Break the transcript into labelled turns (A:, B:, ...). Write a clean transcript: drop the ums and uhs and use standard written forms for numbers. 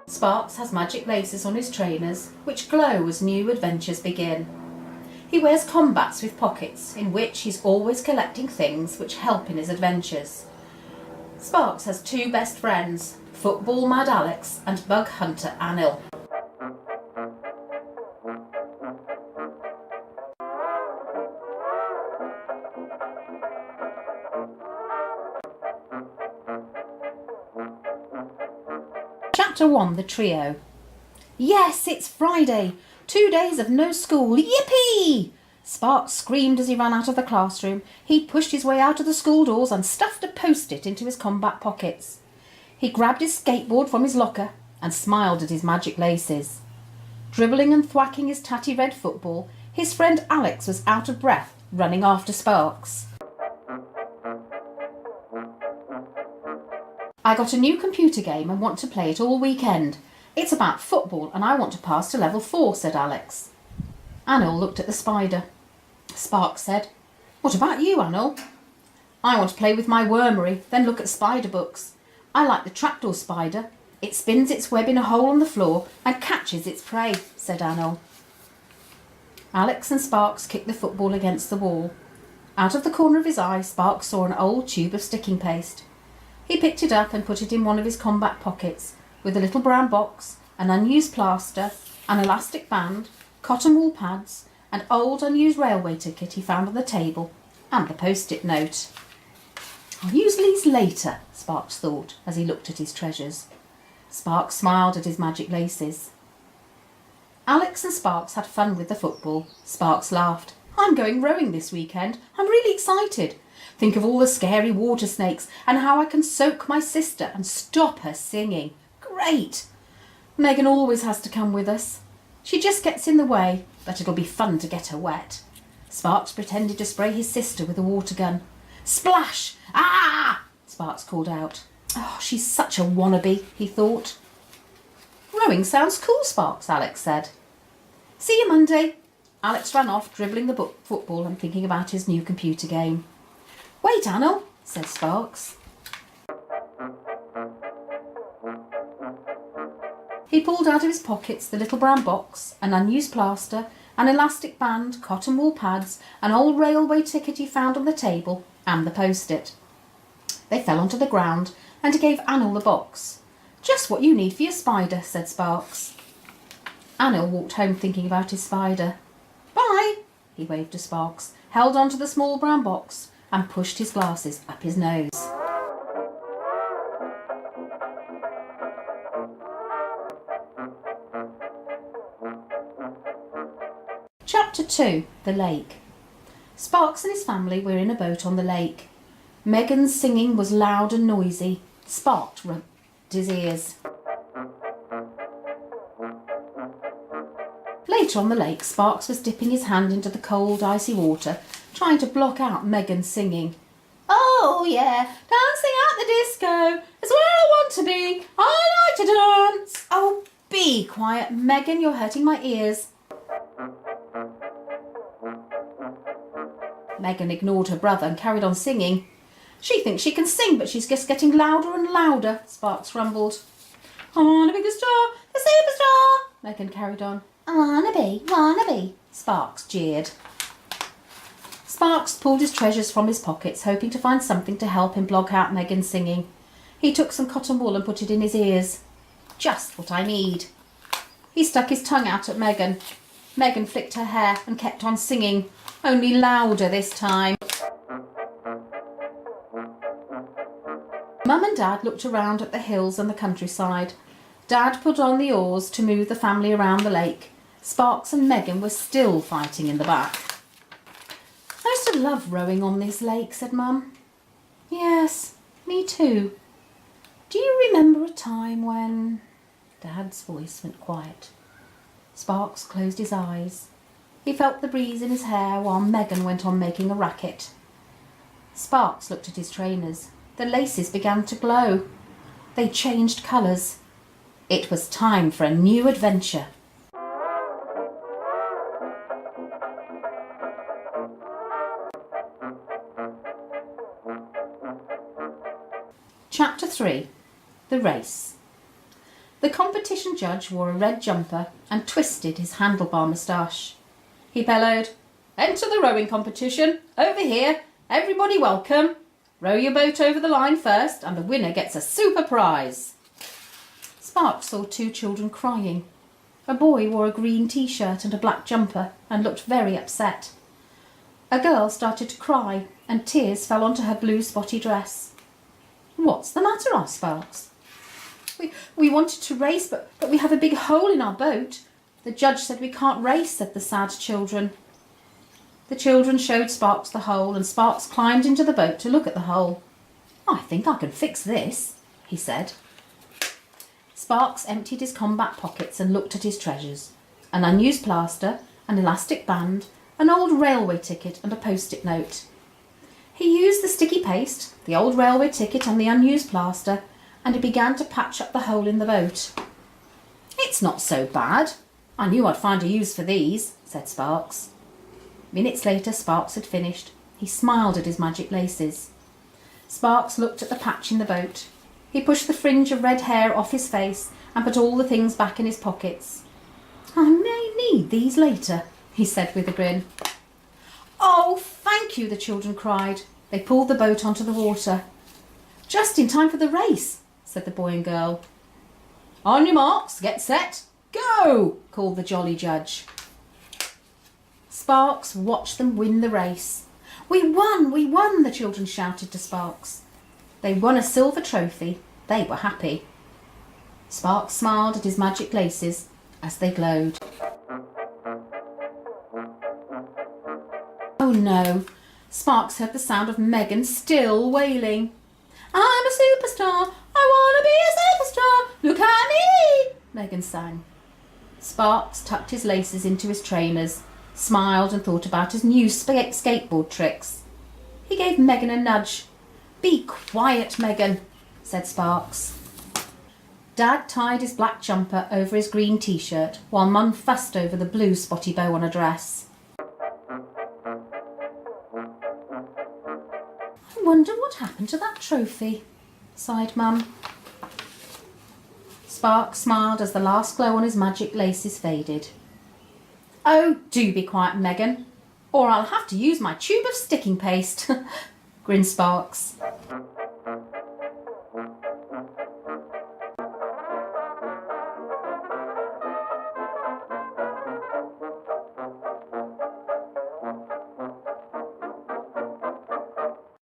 A: Sparks has magic laces on his trainers, which glow as new adventures begin. He wears combats with pockets, in which he's always collecting things which help in his adventures. Sparks has two best friends, Football Mad Alex and Bug Hunter Anil. Chapter 1, The Trio. Yes, it's Friday! 2 days of no school! Yippee! Sparks screamed as he ran out of the classroom. He pushed his way out of the school doors and stuffed a post-it into his combat pockets. He grabbed his skateboard from his locker and smiled at his magic laces. Dribbling and thwacking his tatty red football, his friend Alex was out of breath, running after Sparks. I got a new computer game and want to play it all weekend. It's about football and I want to pass to level 4, said Alex. Anil looked at the spider. Sparks said, What about you, Anil? I want to play with my wormery, then look at spider books. I like the trapdoor spider. It spins its web in a hole on the floor and catches its prey, said Anil. Alex and Sparks kicked the football against the wall. Out of the corner of his eye, Sparks saw an old tube of sticking paste. He picked it up and put it in one of his combat pockets, with a little brown box, an unused plaster, an elastic band, cotton wool pads, an old unused railway ticket he found on the table, and the post-it note. I'll use these later, Sparks thought, as he looked at his treasures. Sparks smiled at his magic laces. Alex and Sparks had fun with the football. Sparks laughed. I'm going rowing this weekend. I'm really excited. Think of all the scary water snakes and how I can soak my sister and stop her singing. Great! Megan always has to come with us. She just gets in the way, but it'll be fun to get her wet. Sparks pretended to spray his sister with a water gun. Splash! Ah! Sparks called out. Oh, she's such a wannabe, he thought. Rowing sounds cool, Sparks, Alex said. See you Monday. Alex ran off, dribbling the football and thinking about his new computer game. Wait, Anil, said Sparks. He pulled out of his pockets the little brown box, an unused plaster, an elastic band, cotton wool pads, an old railway ticket he found on the table, and the post-it. They fell onto the ground, and he gave Anil the box. Just what you need for your spider, said Sparks. Anil walked home thinking about his spider. Bye, he waved to Sparks, held on to the small brown box, and pushed his glasses up his nose. Chapter 2, The Lake. Sparks and his family were in a boat on the lake. Megan's singing was loud and noisy. Sparks rubbed his ears. Later on the lake, Sparks was dipping his hand into the cold, icy water, trying to block out Megan singing. Oh yeah, dancing at the disco is where I want to be. I like to dance. Oh, be quiet, Megan, you're hurting my ears. Megan ignored her brother and carried on singing. She thinks she can sing, but she's just getting louder and louder, Sparks rumbled. I wanna be the star, the superstar, Megan carried on. I wanna be, Sparks jeered. Sparks pulled his treasures from his pockets, hoping to find something to help him block out Megan's singing. He took some cotton wool and put it in his ears. Just what I need. He stuck his tongue out at Megan. Megan flicked her hair and kept on singing, only louder this time. Mum and Dad looked around at the hills and the countryside. Dad put on the oars to move the family around the lake. Sparks and Megan were still fighting in the back. I used to love rowing on this lake, said Mum. Yes, me too. Do you remember a time when... Dad's voice went quiet. Sparks closed his eyes. He felt the breeze in his hair while Megan went on making a racket. Sparks looked at his trainers. The laces began to glow. They changed colours. It was time for a new adventure. Chapter 3, The Race. The competition judge wore a red jumper and twisted his handlebar moustache. He bellowed, "Enter the rowing competition. Over here. Everybody welcome. Row your boat over the line first and the winner gets a super prize." Sparks saw two children crying. A boy wore a green t-shirt and a black jumper and looked very upset. A girl started to cry and tears fell onto her blue spotty dress. "What's the matter?" asked Sparks. We wanted to race, but we have a big hole in our boat. The judge said we can't race," said the sad children. The children showed Sparks the hole, and Sparks climbed into the boat to look at the hole. "I think I can fix this," he said. Sparks emptied his combat pockets and looked at his treasures: an unused plaster, an elastic band, an old railway ticket and a post-it note. He used the sticky paste, the old railway ticket and the unused plaster, and he began to patch up the hole in the boat. "It's not so bad. I knew I'd find a use for these," said Sparks. Minutes later Sparks had finished. He smiled at his magic laces. Sparks looked at the patch in the boat. He pushed the fringe of red hair off his face and put all the things back in his pockets. "I may need these later," he said with a grin. "Oh, thank you," the children cried. They pulled the boat onto the water. "Just in time for the race," said the boy and girl. "On your marks, get set, go," called the jolly judge. Sparks watched them win the race. We won," the children shouted to Sparks. They won a silver trophy. They were happy. Sparks smiled at his magic laces as they glowed. Oh no! Sparks heard the sound of Megan still wailing. "I'm a superstar! I want to be a superstar! Look at me!" Megan sang. Sparks tucked his laces into his trainers, smiled and thought about his new skateboard tricks. He gave Megan a nudge. "Be quiet, Megan," said Sparks. Dad tied his black jumper over his green t-shirt while Mum fussed over the blue spotty bow on her dress. "I wonder what happened to that trophy," sighed Mum. Sparks smiled as the last glow on his magic laces faded. "Oh, do be quiet, Megan, or I'll have to use my tube of sticking paste," grinned Sparks.